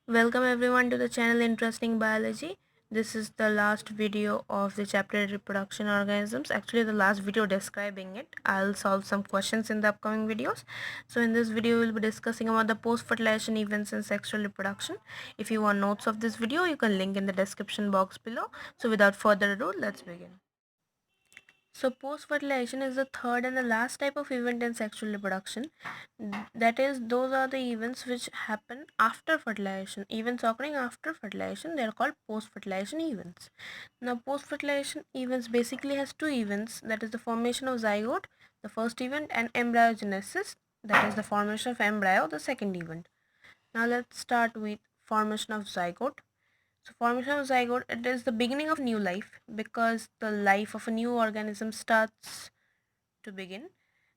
Welcome everyone to the channel Interesting Biology. This is the last video of the chapter reproduction organisms. Actually the last video describing it. I'll solve some questions in the upcoming videos. So in this video we'll be discussing about the post-fertilization events in sexual reproduction. If you want notes of this video you can link in the description box below. So without further ado, let's begin. So post-fertilization is the third and the last type of event in sexual reproduction. That is, those are the events which happen after fertilization. Events occurring after fertilization, they are called post-fertilization events. Now, post-fertilization events basically has two events. That is the formation of zygote, the first event, and embryogenesis, that is the formation of embryo, the second event. Now, let's start with formation of zygote. So formation of zygote, it is the beginning of new life because the life of a new organism starts to begin.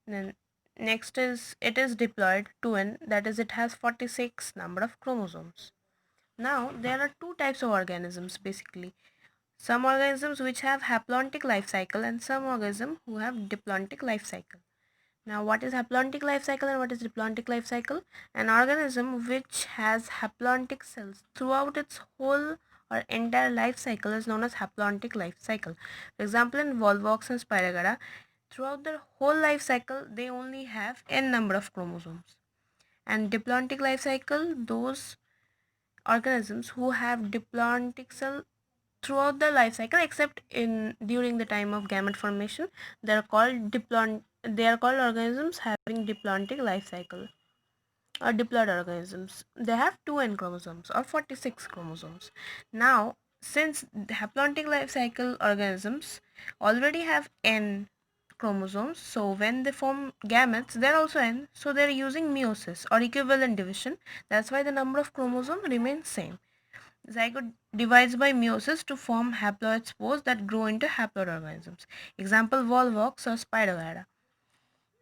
Then next is it is diploid 2n, that is it has 46 number of chromosomes. Now there are two types of organisms basically. Some organisms which have haplontic life cycle and some organisms who have diplontic life cycle. Now what is haplontic life cycle and what is diplontic life cycle? An organism which has haplontic cells throughout its whole or entire life cycle is known as haplontic life cycle. For example, in Volvox and Spirogada, throughout their whole life cycle they only have n number of chromosomes. And diplontic life cycle, those organisms who have diplontic cell throughout the life cycle except in during the time of gamete formation, they are called organisms having diplontic life cycle or diploid organisms. They have 2n chromosomes or 46 chromosomes. Now since the haplontic life cycle organisms already have n chromosomes, so when they form gametes they're also n, so they're using meiosis or equivalent division. That's why the number of chromosomes remains same. Zygote divides by meiosis to form haploid spores that grow into haploid organisms. Example, Volvox or Spirogyra.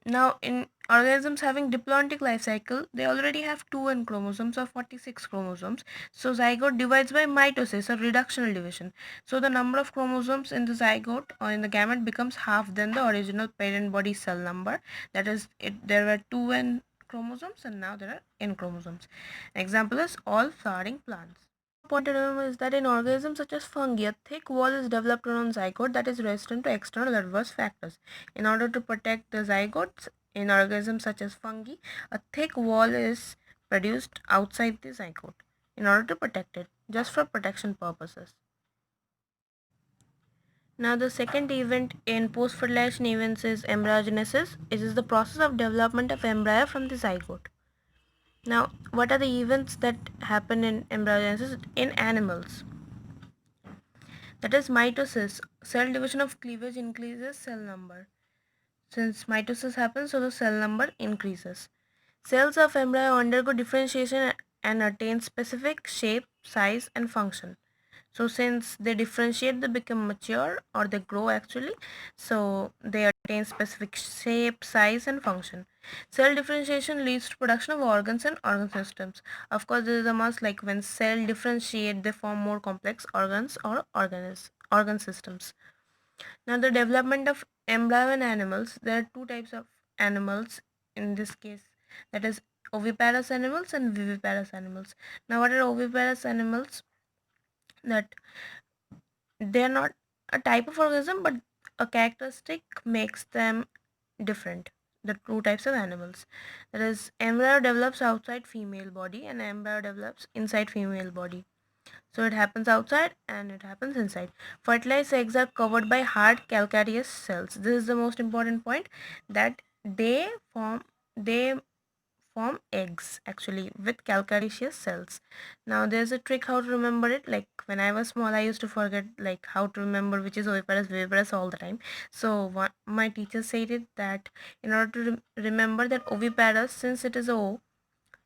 Now, in organisms having diplontic life cycle, they already have 2n chromosomes or 46 chromosomes. So, zygote divides by mitosis or reductional division. So, the number of chromosomes in the zygote or in the gamete becomes half than the original parent body cell number. That is, there were 2n chromosomes and now there are n chromosomes. An example is all flowering plants. Point to remember is that in organisms such as fungi, a thick wall is developed around zygote that is resistant to external adverse factors. In order to protect the zygotes in organisms such as fungi, a thick wall is produced outside the zygote in order to protect it, just for protection purposes. Now, the second event in post-fertilization events is embryogenesis. It is the process of development of embryo from the zygote. Now, what are the events that happen in embryogenesis in animals? That is mitosis. Cell division of cleavage increases cell number. Since mitosis happens, so the cell number increases. Cells of embryo undergo differentiation and attain specific shape, size, and function. So since they differentiate, they become mature or they grow actually. So they attain specific shape, size, and function. Cell differentiation leads to production of organs and organ systems. Of course, this is a must. Like when cell differentiate, they form more complex organs or organ systems. Now, the development of embryo in animals. There are two types of animals in this case. That is oviparous animals and viviparous animals. Now, what are oviparous animals? That they are not a type of organism but a characteristic makes them different. The two types of animals, that is embryo develops outside female body and embryo develops inside female body. So it happens outside and it happens inside. Fertilized eggs are covered by hard calcareous cells. This is the most important point, that they form eggs actually with calcareous cells. Now there's a trick how to remember it. Like when I was small I used to forget like how to remember which is oviparous viviparous all the time. So my teacher stated that in order to remember that oviparous, since it is O,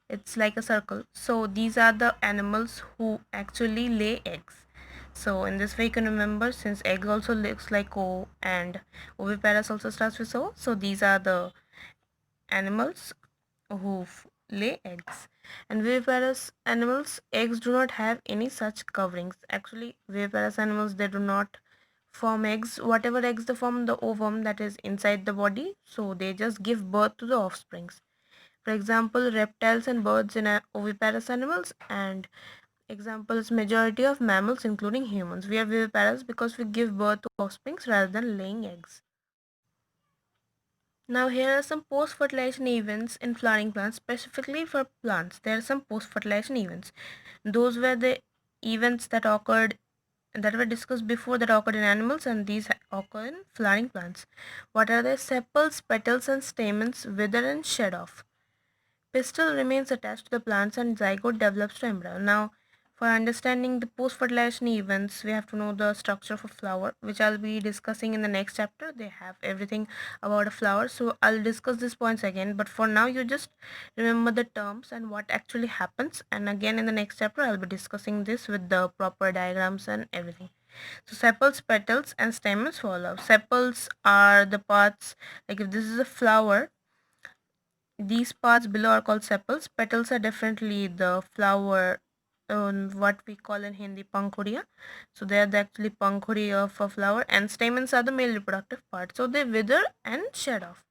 it's like a circle, so these are the animals who actually lay eggs. So in this way you can remember, since egg also looks like O and oviparous also starts with O, so these are the animals who lay eggs. And viviparous animals, eggs do not have any such coverings. Actually, viviparous animals, they do not form eggs. Whatever eggs they form, the ovum that is inside the body, so they just give birth to the offsprings. For example, reptiles and birds in oviparous animals, and example is majority of mammals including humans. We are viviparous because we give birth to offsprings rather than laying eggs. Now here are some post-fertilization events in flowering plants. Specifically for plants, there are some post-fertilization events. Those were the events that were discussed before that occurred in animals, and these occur in flowering plants. What are they? Sepals, petals and stamens wither and shed off. Pistil remains attached to the plants and zygote develops to embryo. Now, for understanding the post-fertilization events, we have to know the structure of a flower, which I'll be discussing in the next chapter. They have everything about a flower, so I'll discuss these points again. But for now, you just remember the terms and what actually happens. And again, in the next chapter, I'll be discussing this with the proper diagrams and everything. So sepals, petals, and stamens follow. Sepals are the parts, like if this is a flower, these parts below are called sepals. Petals are definitely the flower, what we call in Hindi pankhuriya. So they are actually pankhuri of a flower, and stamens are the male reproductive part. So they wither and shed off.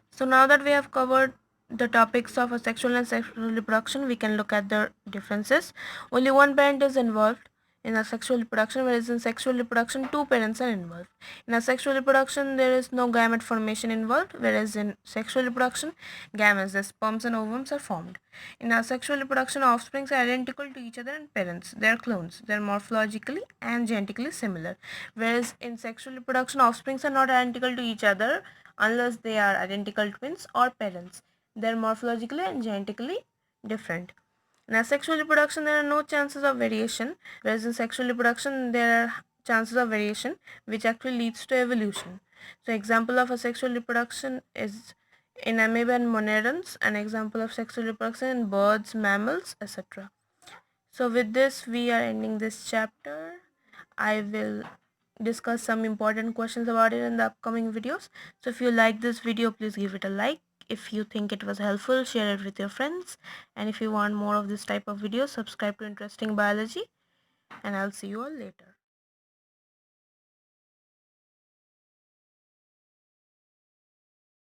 So now that we have covered the topics of asexual and sexual reproduction, we can look at the differences. Only one parent is involved in asexual reproduction, whereas in sexual reproduction, two parents are involved. In asexual reproduction, there is no gamete formation involved, whereas in sexual reproduction, gametes, the sperms and ovums, are formed. In asexual reproduction, offsprings are identical to each other and parents. They are clones. They are morphologically and genetically similar. Whereas in sexual reproduction, offsprings are not identical to each other unless they are identical twins or parents. They are morphologically and genetically different. In asexual reproduction, there are no chances of variation, whereas in sexual reproduction, there are chances of variation, which actually leads to evolution. So, example of asexual reproduction is in amoeba and monadans, an example of sexual reproduction in birds, mammals, etc. So, with this, we are ending this chapter. I will discuss some important questions about it in the upcoming videos. So if you like this video, please give it a like. If you think it was helpful, share it with your friends. And if you want more of this type of videos, subscribe to Interesting Biology. And I'll see you all later.